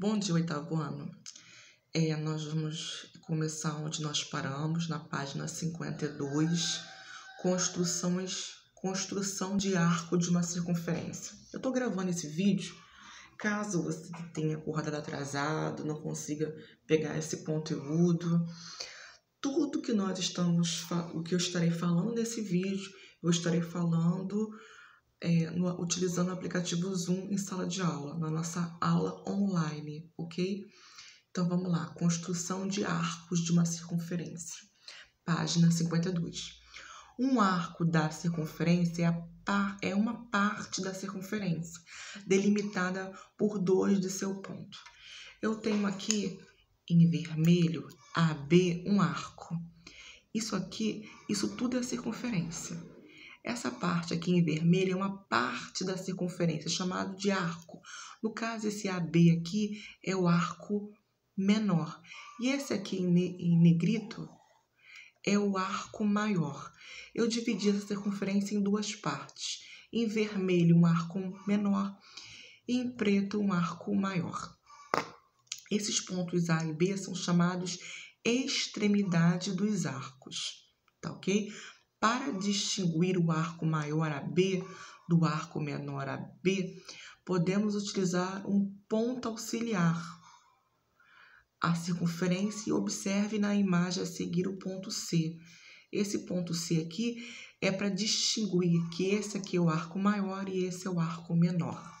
Bom dia, oitavo ano. Nós vamos começar onde nós paramos, na página 52, construção de arco de uma circunferência. Eu estou gravando esse vídeo, caso você tenha acordado atrasado, não consiga pegar esse conteúdo. Tudo que o que eu estarei falando nesse vídeo, eu estarei falando utilizando o aplicativo Zoom em sala de aula, na nossa aula online, ok? Então vamos lá, construção de arcos de uma circunferência, página 52. Um arco da circunferência é uma parte da circunferência, delimitada por dois de seu ponto. Eu tenho aqui em vermelho, AB, um arco. Isso tudo é circunferência. Essa parte aqui em vermelho é uma parte da circunferência, chamado de arco. No caso, esse AB aqui é o arco menor. E esse aqui em negrito é o arco maior. Eu dividi essa circunferência em duas partes. Em vermelho, um arco menor e em preto, um arco maior. Esses pontos A e B são chamados extremidade dos arcos, tá ok? Para distinguir o arco maior AB do arco menor AB, podemos utilizar um ponto auxiliar à circunferência e observe na imagem a seguir o ponto C. Esse ponto C aqui é para distinguir que esse aqui é o arco maior e esse é o arco menor.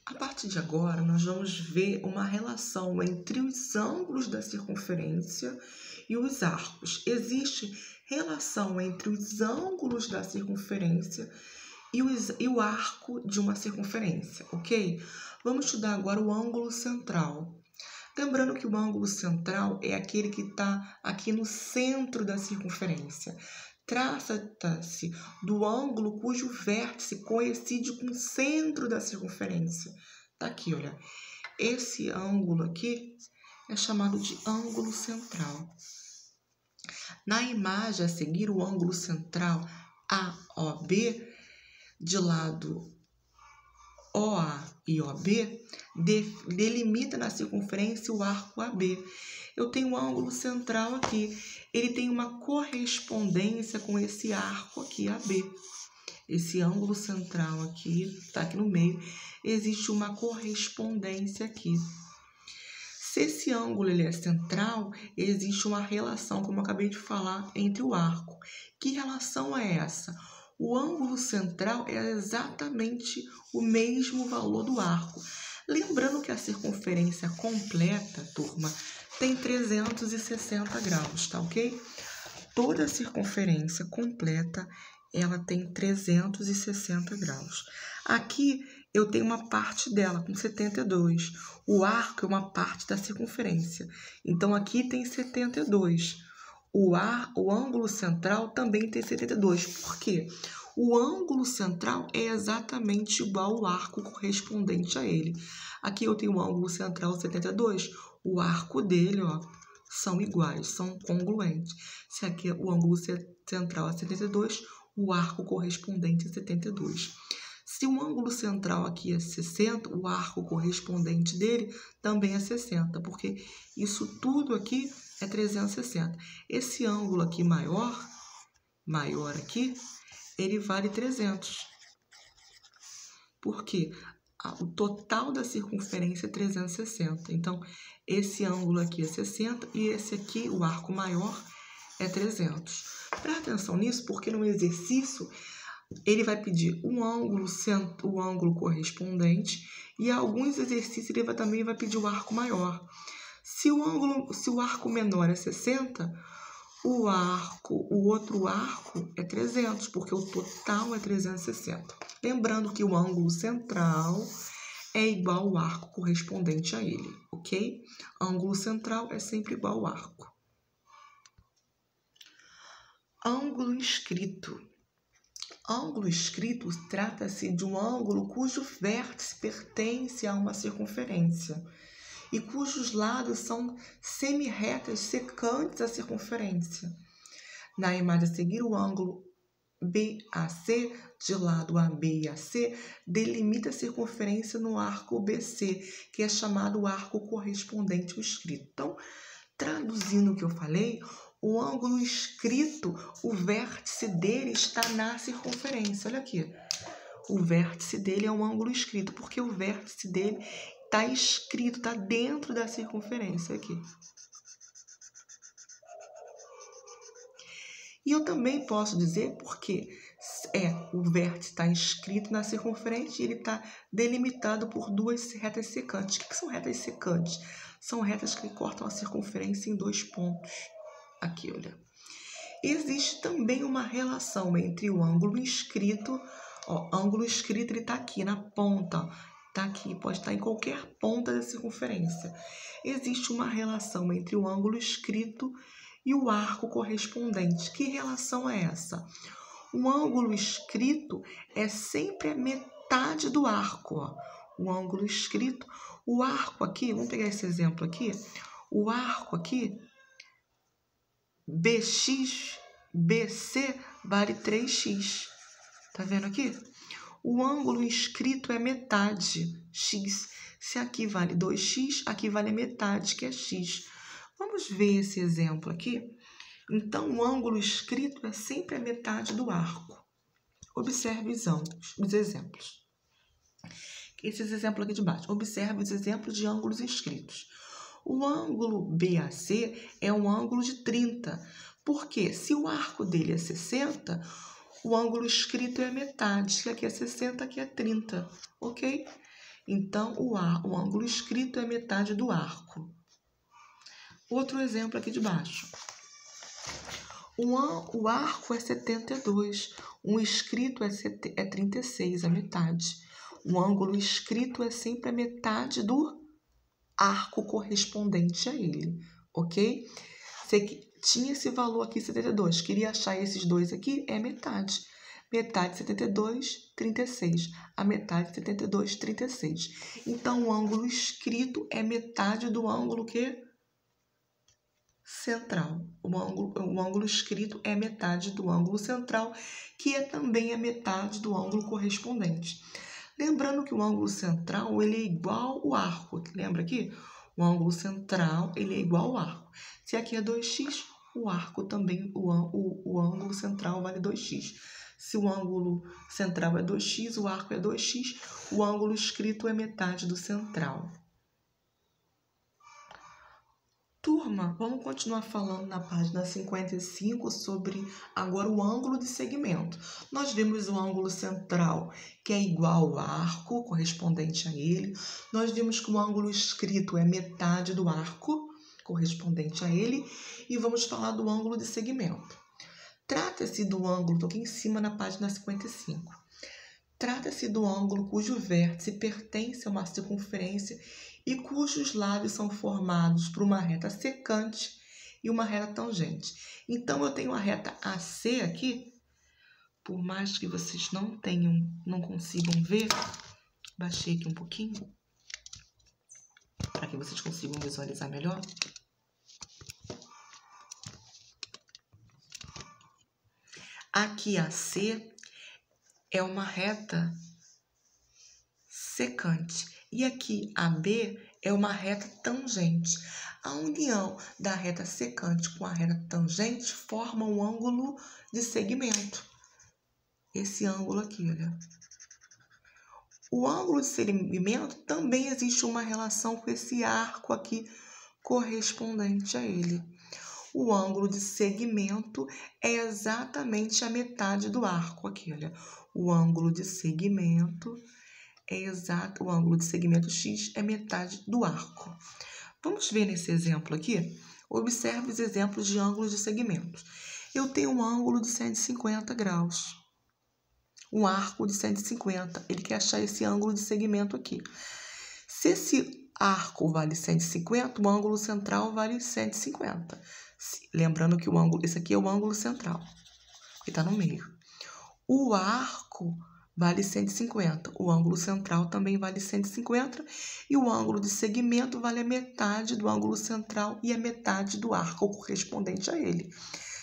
A partir de agora, nós vamos ver uma relação entre os ângulos da circunferência e os arcos. Existe relação entre os ângulos da circunferência e o arco de uma circunferência, ok? Vamos estudar agora o ângulo central. Lembrando que o ângulo central é aquele que está aqui no centro da circunferência. Trata-se do ângulo cujo vértice coincide com o centro da circunferência. Tá aqui, olha. Esse ângulo aqui é chamado de ângulo central. Na imagem a seguir, o ângulo central AOB, de lado OA e OB, delimita na circunferência o arco AB. Eu tenho um ângulo central aqui. Ele tem uma correspondência com esse arco aqui, AB. Esse ângulo central aqui, está aqui no meio, existe uma correspondência aqui. Se esse ângulo ele é central, existe uma relação, como eu acabei de falar, entre o arco. Que relação é essa? O ângulo central é exatamente o mesmo valor do arco. Lembrando que a circunferência completa, turma, tem 360 graus, tá ok? Toda a circunferência completa, ela tem 360 graus. Aqui eu tenho uma parte dela com 72. O arco é uma parte da circunferência. Então aqui tem 72. O ângulo central também tem 72. Por quê? O ângulo central é exatamente igual ao arco correspondente a ele. Aqui eu tenho o ângulo central 72. O arco dele, ó, são iguais, são congruentes. Se aqui o ângulo central é 72, o arco correspondente é 72. Se o ângulo central aqui é 60, o arco correspondente dele também é 60, porque isso tudo aqui é 360. Esse ângulo aqui maior aqui, ele vale 300. Por quê? O total da circunferência é 360. Então, esse ângulo aqui é 60 e esse aqui, o arco maior, é 300. Presta atenção nisso, porque no exercício ele vai pedir o ângulo correspondente e alguns exercícios ele também vai pedir o arco maior. Se o arco menor é 60, o outro arco é 300, porque o total é 360. Lembrando que o ângulo central é igual ao arco correspondente a ele, ok? Ângulo central é sempre igual ao arco. Ângulo inscrito. Ângulo inscrito trata-se de um ângulo cujo vértice pertence a uma circunferência e cujos lados são semirretas secantes à circunferência. Na imagem a seguir, o ângulo BAC, de lado AB e AC delimita a circunferência no arco BC, que é chamado o arco correspondente ao escrito. Então, traduzindo o que eu falei, o ângulo escrito, o vértice dele está na circunferência. Olha aqui. O vértice dele é um ângulo escrito, porque o vértice dele está escrito, está dentro da circunferência aqui. E eu também posso dizer porque o vértice está inscrito na circunferência e ele está delimitado por duas retas secantes. O que são retas secantes? São retas que cortam a circunferência em 2 pontos. Aqui, olha. Existe também uma relação entre o ângulo inscrito, ângulo escrito ele está aqui na ponta, está aqui, pode estar em qualquer ponta da circunferência. Existe uma relação entre o ângulo escrito e o arco correspondente. Que relação é essa? O ângulo escrito é sempre a metade do arco. O ângulo escrito, o arco aqui, vamos pegar esse exemplo aqui. O arco aqui, BX, BC vale 3x. Tá vendo aqui? O ângulo inscrito é metade, x. Se aqui vale 2x, aqui vale metade, que é x. Vamos ver esse exemplo aqui. Então, o ângulo escrito é sempre a metade do arco. Observe os exemplos. Esses exemplos aqui de baixo. Observe os exemplos de ângulos inscritos. O ângulo BAC é um ângulo de 30. Porque se o arco dele é 60, o ângulo escrito é metade. Se aqui é 60, aqui é 30. Ok? Então, o ângulo escrito é metade do arco. Outro exemplo aqui de baixo. O arco é 72. O escrito é 36, a metade. O ângulo escrito é sempre a metade do arco correspondente a ele, ok? Tinha esse valor aqui, 72. Queria achar esses dois aqui, é metade. Metade de 72, 36. A metade de 72, 36. Então, o ângulo escrito é metade do ângulo que? Central. O ângulo escrito é metade do ângulo central, que é também a metade do ângulo correspondente. Lembrando que o ângulo central ele é igual ao arco. Lembra aqui? O ângulo central ele é igual ao arco. Se aqui é 2x, o arco também, o ângulo central vale 2x. Se o ângulo central é 2x, o arco é 2x, o ângulo escrito é metade do central. Turma, vamos continuar falando na página 55 sobre agora o ângulo de segmento. Nós vimos o ângulo central, que é igual ao arco, correspondente a ele. Nós vimos que o ângulo escrito é metade do arco, correspondente a ele. E vamos falar do ângulo de segmento. Trata-se do ângulo, estou aqui em cima na página 55. Trata-se do ângulo cujo vértice pertence a uma circunferência e cujos lados são formados por uma reta secante e uma reta tangente. Então, eu tenho a reta AC aqui, por mais que vocês não consigam ver, baixei aqui um pouquinho, para que vocês consigam visualizar melhor. Aqui a C é uma reta secante. E aqui a B é uma reta tangente. A união da reta secante com a reta tangente forma um ângulo de segmento. Esse ângulo aqui, olha. O ângulo de segmento também existe uma relação com esse arco aqui correspondente a ele. O ângulo de segmento é exatamente a metade do arco aqui, olha. O ângulo de segmento o ângulo de segmento X é metade do arco. Vamos ver nesse exemplo aqui? Observe os exemplos de ângulos de segmentos. Eu tenho um ângulo de 150 graus. Um arco de 150. Ele quer achar esse ângulo de segmento aqui. Se esse arco vale 150, o ângulo central vale 150. Lembrando que esse aqui é o ângulo central, que está no meio. O arco vale 150. O ângulo central também vale 150. E o ângulo de segmento vale a metade do ângulo central e a metade do arco correspondente a ele.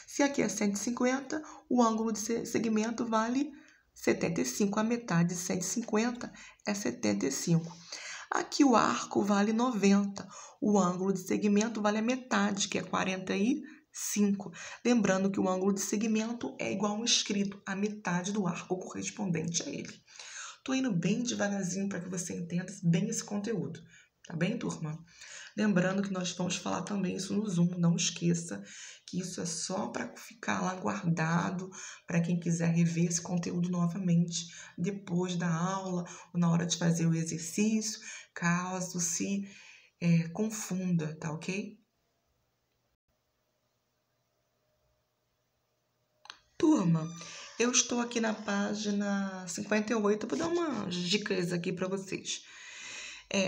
Se aqui é 150, o ângulo de segmento vale 75, a metade de 150 é 75. Aqui o arco vale 90, o ângulo de segmento vale a metade, que é 45. Lembrando que o ângulo de segmento é igual ao escrito, a metade do arco correspondente a ele. Estou indo bem devagarzinho para que você entenda bem esse conteúdo. Tá bem, turma? Lembrando que nós vamos falar também isso no Zoom, não esqueça que isso é só para ficar lá guardado, para quem quiser rever esse conteúdo novamente depois da aula ou na hora de fazer o exercício, caso se confunda, tá ok? Turma, eu estou aqui na página 58, vou dar umas dicas aqui para vocês.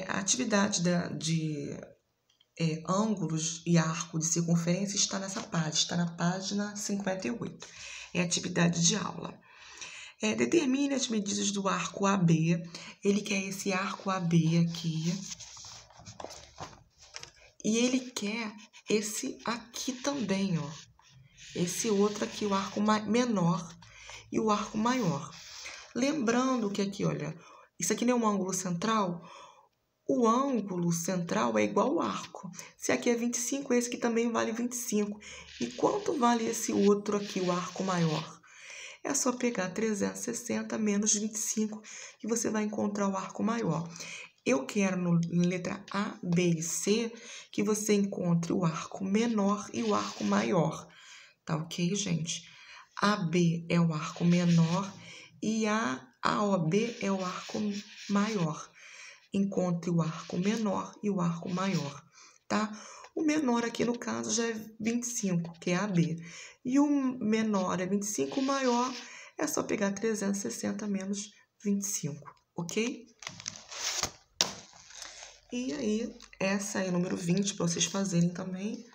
A atividade de ângulos e arco de circunferência está nessa página, está na página 58. É atividade de aula. Determine as medidas do arco AB. Ele quer esse arco AB aqui. E ele quer esse aqui também, ó. Esse outro aqui, o arco menor e o arco maior. Lembrando que aqui, olha, isso aqui não é um ângulo central. O ângulo central é igual ao arco. Se aqui é 25, esse aqui também vale 25. E quanto vale esse outro aqui, o arco maior? É só pegar 360 menos 25 que você vai encontrar o arco maior. Eu quero, na letra A, B e C, que você encontre o arco menor e o arco maior. Tá ok, gente? AB é o arco menor e a AOB é o arco maior. Encontre o arco menor e o arco maior, tá? O menor aqui, no caso, já é 25, que é AB. E o menor é 25, o maior é só pegar 360 menos 25, ok? E aí, essa é a número 20 para vocês fazerem também.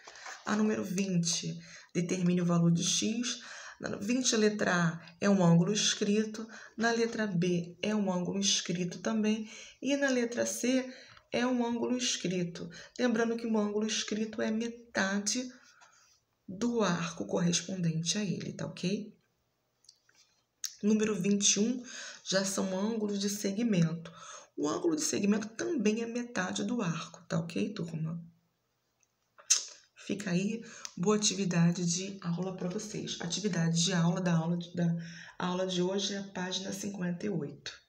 A número 20, determine o valor de x. Na 20, a letra A é um ângulo escrito, na letra B é um ângulo escrito também, e na letra C é um ângulo escrito. Lembrando que o ângulo escrito é metade do arco correspondente a ele, tá ok? Número 21 já são ângulos de segmento. O ângulo de segmento também é metade do arco, tá ok, turma? Fica aí, boa atividade de aula para vocês. Atividade de aula da aula de hoje é a página 58.